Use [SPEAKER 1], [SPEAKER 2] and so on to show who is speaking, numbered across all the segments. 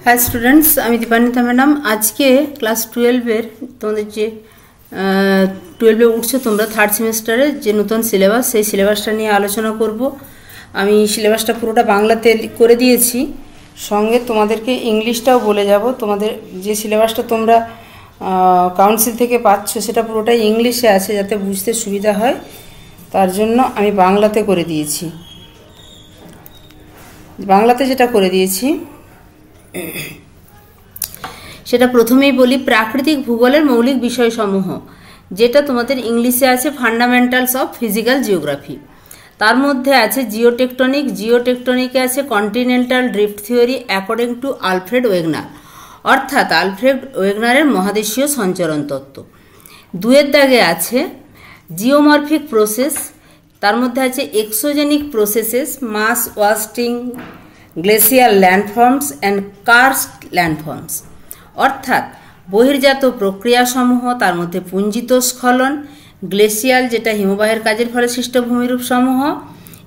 [SPEAKER 1] হ্যাঁ স্টুডেন্টস, আমি দীপান্বিতা ম্যাডাম। আজকে ক্লাস 12-এর তোমাদের যে 12-এ উঠছে তোমরা থার্ড সেমিস্টারে যে নতুন সিলেবাস, সেই সিলেবাসটা নিয়ে আলোচনা করব। আমি সিলেবাসটা পুরোটা বাংলাতে করে দিয়েছি, সঙ্গে তোমাদেরকে ইংলিশটাও বলে যাব। তোমাদের যে সিলেবাসটা তোমরা কাউন্সিল থেকে পাচ্ছ সেটা পুরোটাই ইংলিশে আছে, যাতে বুঝতে সুবিধা হয় তার জন্য আমি বাংলাতে করে দিয়েছি। বাংলাতে যেটা করে দিয়েছি সেটা প্রথমেই বলি, প্রাকৃতিক ভূগোলের মৌলিক বিষয়সমূহ, যেটা তোমাদের ইংলিশে আছে ফান্ডামেন্টালস অফ ফিজিক্যাল জিওগ্রাফি। তার মধ্যে আছে জিওটেকটনিক, জিওটেকটনিকে আছে continental drift theory according to Alfred Wegener, অর্থাৎ আলফ্রেড ওয়েগনারের মহাদেশীয় সঞ্চরণ তত্ত্ব। 2-এর দাগে আছে জিওমরফিক প্রসেস, তার মধ্যে আছে exogenic processes, mass wasting, glacial landforms and karst landforms, অর্থাৎ বহির্জাত প্রক্রিয়াসমূহ, তার মধ্যে পুঞ্জিত স্খলন, গ্লেসিয়াল যেটা হিমবাহের কাজের ফলে সৃষ্ট ভূমিরূপ সমূহ,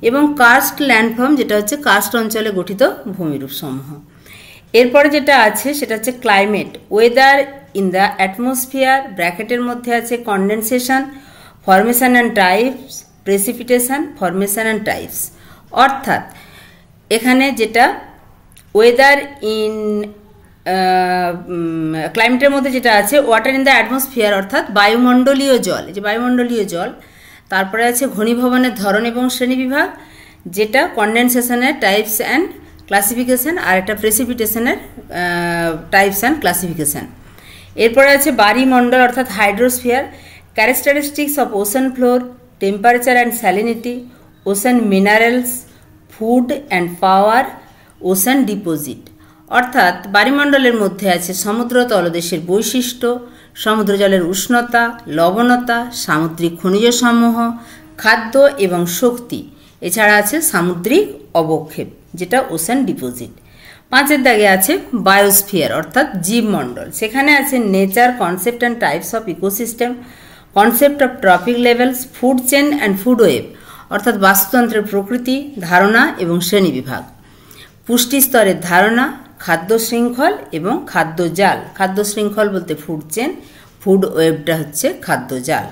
[SPEAKER 1] এবং কার্স্ট ল্যান্ডফর্ম যেটা হচ্ছে কার্স্ট অঞ্চলে গঠিত ভূমিরূপ সমূহ। এরপরে যেটা আছে সেটা হচ্ছে climate, weather in the atmosphere, ব্র্যাকেটের মধ্যে আছে condensation, formation and types, precipitation, formation and types. অর্থাৎ এখানে যেটা ওয়েদার ইন ক্লাইমেটের মধ্যে যেটা আছে ওয়াটার ইন দ্য অ্যাটমসফিয়ার, অর্থাৎ বায়ুমণ্ডলীয় জল, যে বায়ুমণ্ডলীয় জল। তারপরে আছে ঘনীভবনের ধরন এবং শ্রেণীবিভাগ, যেটা কন্ডেনসেশনের টাইপস অ্যান্ড ক্লাসিফিকেশন, আর একটা প্রেসিপিটেশনের টাইপস অ্যান্ড ক্লাসিফিকেশন। এরপরে আছে বায়ুমণ্ডল অর্থাৎ hydrosphere, characteristics of ocean floor, temperature and salinity, ocean minerals, food and power, ocean deposit. অর্থাৎ বায়ুমণ্ডলের মধ্যে আছে সমুদ্র তলদেশের বৈশিষ্ট্য, সমুদ্র জলের উষ্ণতা, লবণতা, সামুদ্রিক খনিজসমূহ, খাদ্য এবং শক্তি। এছাড়া আছে সামুদ্রিক অবক্ষেপ, যেটা ওশান ডিপোজিট। 5-এর দাগে আছে বায়োস্ফিয়ার অর্থাৎ জীবমণ্ডল, সেখানে আছে nature, concept and types of ecosystem, concept of trophic levels, food chain and food web, অর্থাৎ বাস্তুতন্ত্রের প্রকৃতি, ধারণা এবং শ্রেণীবিভাগ, পুষ্টি স্তরের ধারণা, খাদ্য শৃঙ্খল এবং খাদ্য জাল। খাদ্য শৃঙ্খল বলতে ফুড চেন, ফুড ওয়েবটা হচ্ছে খাদ্য জাল।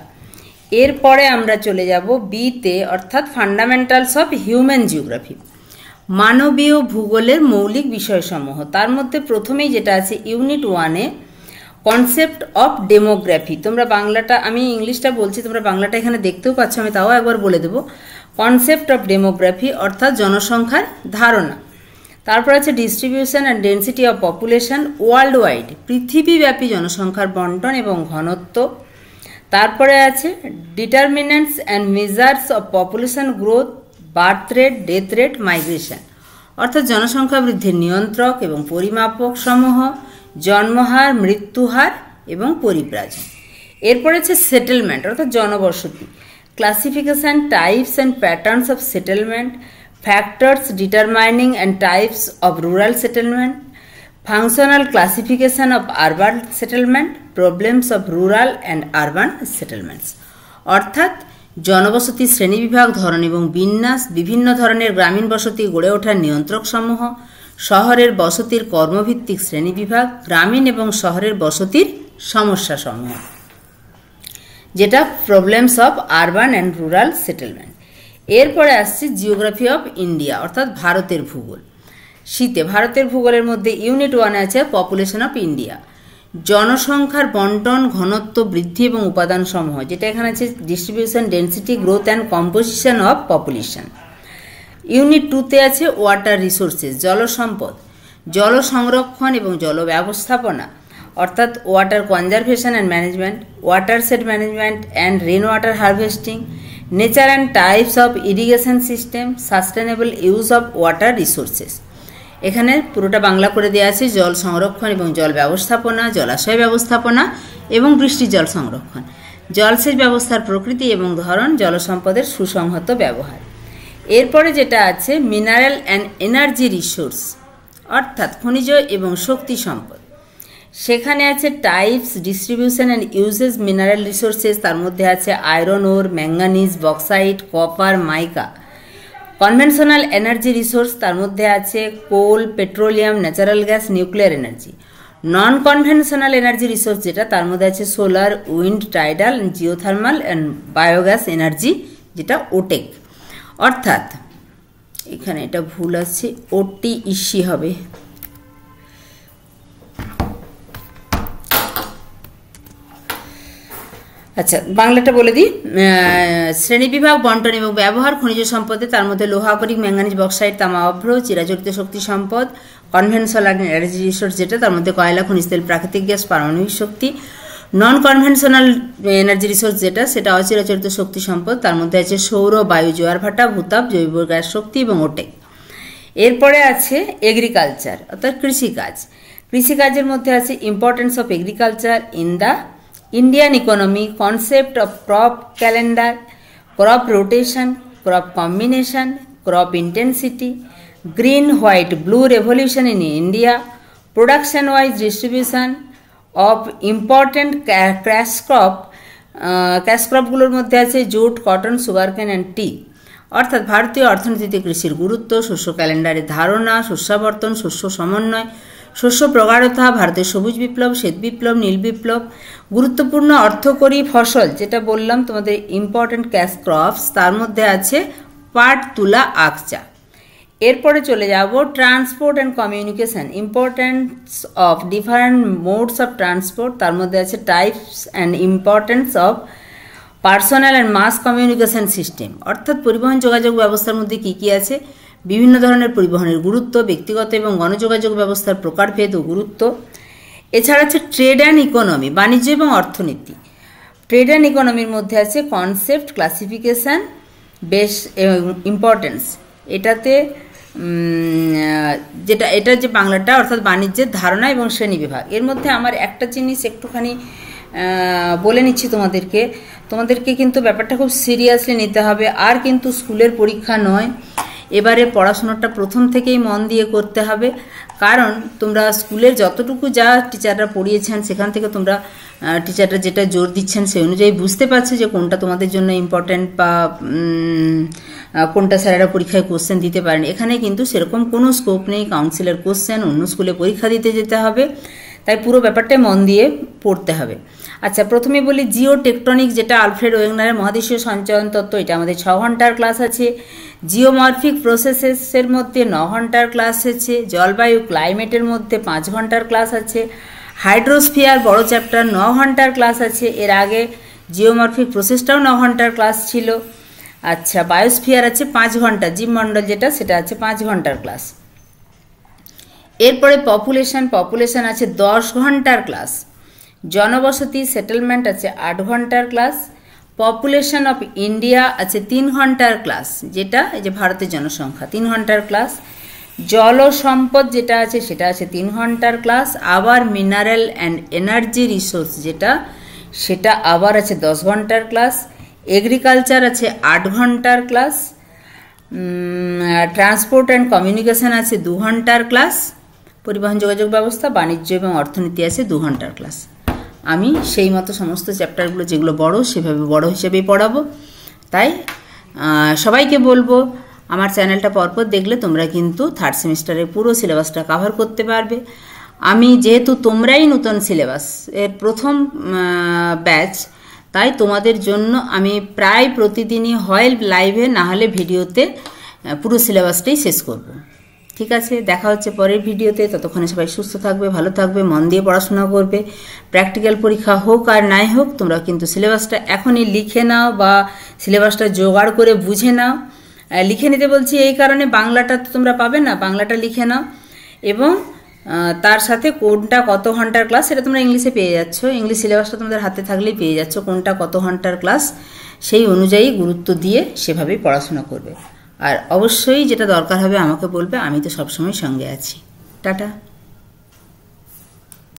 [SPEAKER 1] এরপরে আমরা চলে যাব বিতে, অর্থাৎ ফান্ডামেন্টালস অফ হিউম্যান জিওগ্রাফি, মানবীয় ভূগোলের মৌলিক বিষয়সমূহ। তার মধ্যে প্রথমেই যেটা আছে ইউনিট 1-এ কনসেপ্ট অফ ডেমোগ্রাফি। তোমরা বাংলাটা, আমি ইংলিশটা বলছি, তোমরা বাংলাটা এখানে দেখতেও পাচ্ছ, আমি তাও একবার বলে দেবো। কনসেপ্ট অফ ডেমোগ্রাফি অর্থাৎ জনসংখ্যার ধারণা। তারপর আছে distribution and density of population world wide, পৃথিবীব্যাপী জনসংখ্যার বন্টন এবং ঘনত্ব। তারপরে আছে determinants and measures of population growth, birth rate, death rate, migration, অর্থাৎ জনসংখ্যা বৃদ্ধির নিয়ন্ত্রক এবং পরিমাপক সমূহ, জন্মহার, মৃত্যুহার এবং পরিব্রাজন। এরপরে আছে সেটেলমেন্ট অর্থাৎ জনবসতি, classification, types and patterns of settlement, factors determining and types of rural settlement, functional classification of urban settlement, problems of rural and urban settlements, অর্থাৎ জনবসতি শ্রেণীবিভাগ, ধরন এবং বিন্যাস, বিভিন্ন ধরনের গ্রামীণ বসতি গড়ে ওঠার নিয়ন্ত্রক সমূহ, শহরের বসতির কর্মভিত্তিক শ্রেণীবিভাগ, গ্রামীণ এবং শহরের বসতির সমস্যা সমূহ, যেটা problems of urban and rural settlement. এরপরে আসছে জিওগ্রাফি অফ ইন্ডিয়া অর্থাৎ ভারতের ভূগোল। শীতে ভারতের ভূগোলের মধ্যে ইউনিট 1-এ আছে পপুলেশন অফ ইন্ডিয়া, জনসংখ্যার বন্টন, ঘনত্ব, বৃদ্ধি এবং উপাদান সমূহ, যেটা এখানে আছে distribution, density, growth and composition of population. Unit 2-তে আছে ওয়াটার রিসোর্সেস, জল সম্পদ, জল সংরক্ষণ এবং জল ব্যবস্থাপনা, অর্থাৎ water conservation and management, watershed management and rain water harvesting, nature and types of irrigation system, sustainable use of water resources. এখানে পুরোটা বাংলা করে দেওয়া আছে জল সংরক্ষণ এবং জল ব্যবস্থাপনা, জলাশয় ব্যবস্থাপনা এবং বৃষ্টি জল সংরক্ষণ, জলসেচ ব্যবস্থার প্রকৃতি এবং ধরন, জল সম্পদের সুসংহত ব্যবহার। এরপরে যেটা আছে মিনারেল অ্যান্ড এনার্জি রিসোর্স অর্থাৎ খনিজ এবং শক্তি সম্পদ, সেখানে আছে types, distribution and uses mineral resources, তার মধ্যে আছে iron ore, manganese, bauxite, copper, mica, conventional energy resource তার মধ্যে আছে coal, petroleum, natural gas, nuclear energy. Non conventional energy resource যেটা তার মধ্যে আছে solar, wind, tidal, geothermal and biogas energy, যেটা ওটেক। অর্থাৎ এখানে এটা ভুল আছে, ওটিইসি হবে। আচ্ছা, বাংলাটা বলে দিই। শ্রেণীবিভাগ, বন্টন এবং ব্যবহার খনিজ সম্পদে তার মধ্যে লোহা, আকরিক, ম্যাঙ্গানিজ, বক্সাইট, তামা, অভ্র, চিরাচরিত শক্তি সম্পদ। কনভেনশনাল এনার্জি রিসোর্স যেটা তার মধ্যে কয়লা, খনিজ তেল, প্রাকৃতিক গ্যাস, পারমাণবিক শক্তি। নন কনভেনশনাল এনার্জি রিসোর্স যেটা সেটা অচিরাচরিত শক্তি সম্পদ, তার মধ্যে আছে সৌর, বায়ু, জোয়ার ভাটা, ভূতাপ, জৈব গ্যাস শক্তি এবং ওটেক। এরপরে আছে এগ্রিকালচার অর্থাৎ কৃষিকাজ। কৃষিকাজের মধ্যে আছে importance of agriculture in the Indian economy, concept of crop calendar, crop rotation, crop combination, crop intensity, green, white, blue revolution in India, production wise distribution of important cash crop গুলোর মধ্যে আছে jute, cotton, sugarcane and টি। অর্থাৎ ভারতীয় অর্থনীতিতে কৃষির গুরুত্ব, শস্য ক্যালেন্ডারের ধারণা, শস্যাবর্তন, শস্য সমন্বয়, শস্য প্রগাঢ়তা, ভারতের সবুজ বিপ্লব, শ্বেত বিপ্লব, নীল বিপ্লব, গুরুত্বপূর্ণ অর্থকরী ফসল যেটা বললাম তোমাদের ইম্পর্টেন্ট ক্যাশ ক্রপস, তার মধ্যে আছে পাট, তুলা, আখ, চা। এরপরে চলে যাব transport and communication, importance of different modes of transport, তার মধ্যে আছে types and importance of personal and mass communication system. অর্থাৎ পরিবহন যোগাযোগ ব্যবস্থার মধ্যে কী কী আছে, বিভিন্ন ধরনের পরিবহনের গুরুত্ব, ব্যক্তিগত এবং গণযোগাযোগ ব্যবস্থার প্রকারভেদ ও গুরুত্ব। এছাড়া আছে ট্রেড অ্যান্ড ইকোনমি, বাণিজ্য এবং অর্থনীতি। ট্রেড অ্যান্ড ইকোনমির মধ্যে আছে কনসেপ্ট, ক্লাসিফিকেশান, বেশ ইম্পর্টেন্স। এটাতে এটা যে বাংলাটা অর্থাৎ বাণিজ্যের ধারণা এবং শ্রেণীবিভাগ। এর মধ্যে আমার একটা জিনিস একটুখানি বলে নিচ্ছি তোমাদেরকে কিন্তু ব্যাপারটা খুব সিরিয়াসলি নিতে হবে। আর কিন্তু স্কুলের পরীক্ষা নয়, এবারে পড়াশোনাটা প্রথম থেকেই মন দিয়ে করতে হবে। কারণ তোমরা স্কুলের যতটুকু যা টিচাররা পড়িয়েছেন সেখান থেকে তোমরা টিচাররা যেটা জোর দিচ্ছেন সেই অনুযায়ী বুঝতে পারছো যে কোনটা তোমাদের জন্য ইম্পর্ট্যান্ট বা কোনটা স্যারেরা পরীক্ষায় কোশ্চেন দিতে পারেন। এখানে কিন্তু সেরকম কোনো স্কোপ নেই কাউন্সিলের কোশ্চেন, অন্য স্কুলে পরীক্ষা দিতে যেতে হবে, তাই পুরো ব্যাপারটাই মন দিয়ে পড়তে হবে। আচ্ছা, প্রথমে বলি জিও টেকটনিক, যেটা আলফ্রেড ওয়েগনারের মহাদেশীয় সঞ্চয়ন তত্ত্ব, এটা আমাদের 6 ঘন্টার ক্লাস আছে। জিওমরফিক প্রসেসেসের মধ্যে 9 ঘন্টার ক্লাস আছে। জলবায়ু ক্লাইমেটের মধ্যে 5 ঘন্টার ক্লাস আছে। হাইড্রোস্ফিয়ার বড় চ্যাপ্টার 9 ঘন্টার ক্লাস আছে। এর আগে জিওমরফিক প্রসেসটাও 9 ঘন্টার ক্লাস ছিল। আচ্ছা, বায়োস্ফিয়ার আছে 5 ঘন্টা, জীবমণ্ডল যেটা সেটা আছে 5 ঘন্টার ক্লাস। এরপরে পপুলেশন আছে 10 ঘন্টার ক্লাস। জনবসতি সেটেলমেন্ট আছে 8 ঘন্টার ক্লাস। পপুলেশন অফ ইন্ডিয়া আছে 3 ঘন্টার ক্লাস, যেটা এই যে ভারতের জনসংখ্যা 3 ঘন্টার ক্লাস। জল সম্পদ যেটা আছে সেটা আছে 3 ঘন্টার ক্লাস। আবার মিনারেল অ্যান্ড এনার্জি রিসোর্স যেটা সেটা আবার আছে 10 ঘন্টার ক্লাস। এগ্রিকালচার আছে 8 ঘন্টার ক্লাস। ট্রান্সপোর্ট অ্যান্ড কমিউনিকেশন আছে 2 ঘন্টার ক্লাস। পরিবহন যোগাযোগ ব্যবস্থা, বাণিজ্য এবং অর্থনীতি আছে 2 ঘন্টার ক্লাস। আমি সেই মতো সমস্ত চ্যাপ্টারগুলো যেগুলো বড় সেভাবে বড় হিসেবেই পড়াবো। তাই সবাইকে বলবো আমার চ্যানেলটা পরপর দেখলে তোমরা কিন্তু 3rd সেমিস্টারের পুরো সিলেবাসটা কভার করতে পারবে। আমি যেহেতু তোমরাই নতুন সিলেবাস এর প্রথম ব্যাচ, তাই তোমাদের জন্য আমি প্রায় প্রতিদিনই হয় লাইভে না হলে ভিডিওতে পুরো সিলেবাসটাই শেষ করব। ঠিক আছে, দেখা হচ্ছে পরের ভিডিওতে। ততক্ষণে সবাই সুস্থ থাকবে, ভালো থাকবে, মন দিয়ে পড়াশোনা করবে। প্র্যাকটিক্যাল পরীক্ষা হোক আর নাই হোক, তোমরা কিন্তু সিলেবাসটা এখনই লিখে নাও বা সিলেবাসটা জোগাড় করে বুঝে নাও। লিখে নিতে বলছি এই কারণে, বাংলাটা তো তোমরা পাবে না, বাংলাটা লিখে নাও এবং তার সাথে কোনটা কত ঘন্টার ক্লাস সেটা তোমরা ইংলিশে পেয়ে যাচ্ছ। ইংলিশ সিলেবাসটা তোমাদের হাতে থাকলেই পেয়ে যাচ্ছ কোনটা কত ঘন্টার ক্লাস। সেই অনুযায়ী গুরুত্ব দিয়ে সেভাবেই পড়াশোনা করবে। আর অবশ্যই যেটা দরকার হবে আমাকে বলবে, আমি তো সবসময় সঙ্গে আছি। টাটা।